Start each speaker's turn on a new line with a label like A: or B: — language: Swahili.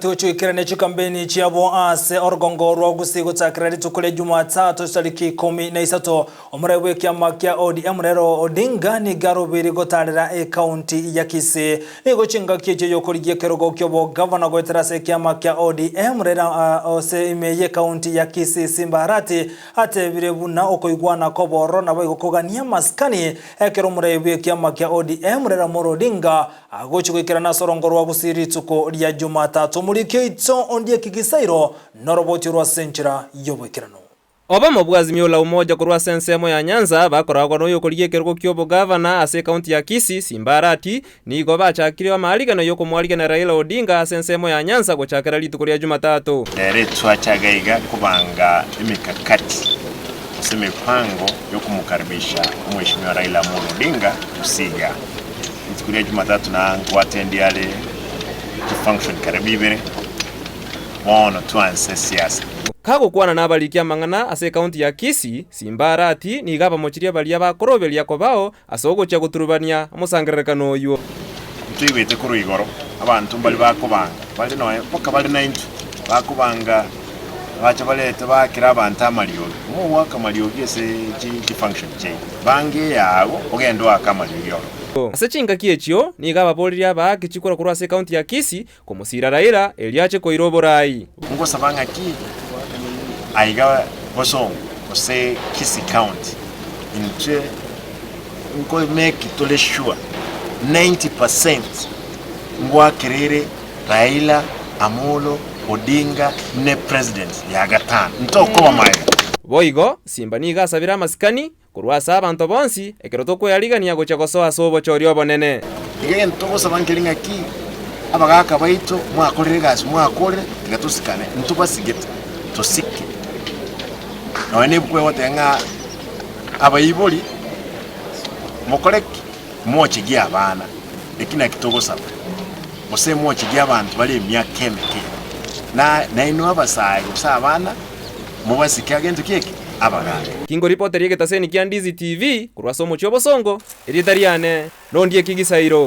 A: tuchwikirane chikambeni chiabo ase orugongo rwa gusigutakira ritukule Jumatatu tariki 13 omurebe kiama kia ODM rero Odinga ni garubiri gotarira county ya Kisii niguchinga kije yokurigie kerugo kyobo governor gweterase kiama kia ODM rera ose imeye county ya Kisii Simbarati ate birebuna okoigwana koboro na bagokogania maskani ekero murebe kiama kia ODM rera Odinga agochwikirana sorongo rwa gusiri tuko ya Jumatatu murike ito ondie kigisairo noroboti rwa senchira yobwekirano
B: oba mobwazimio la umoja kurwa sensemo ya Nyanza bakoragwa no yokorigie kerugo kyobo governor ase county ya Kisii Simbarati nigo bachakiriwa maligano yoko mwaliga na Raila Odinga sensemo ya Nyanza gochakira lituko lya Jumatatu
C: ere twachagaiga kubanga imikakati mipango yo kumukaribisha mheshimiwa Raila Odinga kusiga lituko lya Jumatatu na ngwatendi yale function karibibere wono tuanse siasa
B: kago kwana nabalikia mangana ase county ya Kisii Simbarati ni gaba mochiria balia bakorobelia kobao asogo cha guturubania musangerekano oyo
C: twibete kuru igoro abantu bali bakobanga bali no poka bali 90 bakobanga bacha balete bakira abantu amaliyo mu waka maliyo gese chi function che bange yawo ogendo akamaliyo
B: ase chinga kiechio ni gaba poliria ba kichikora kurwa ase county ya Kisii kumusira Raila eliache koiroborai
C: ngo sabanga ki aiga bosong ose Kisii county inche ngo make tole sure 90% ngwa kirere Raila Amolo Odinga ne president ya gatano ntoko wamaye
B: boigo simba ni gasabira maskani kurwa sa abantu bonsi ekero toko yaligania gochakosoa sobo chorio bonene
C: igenge ntoko sabankiringa ki abagaka baito mwakorere gas mwakorere gatusikane ntubasigete tosike none bukwe wotenga abayiboli mokoreki mochigia abana ekina kitoko saba ose mochigia abantu bali emyaka emike na ino abasayi gusa abana mubasike agento keke abaganga
B: kingo reporter yeke taseni kia Ndizi TV kurwa somo chobosongo eritariane nondie kigisairo.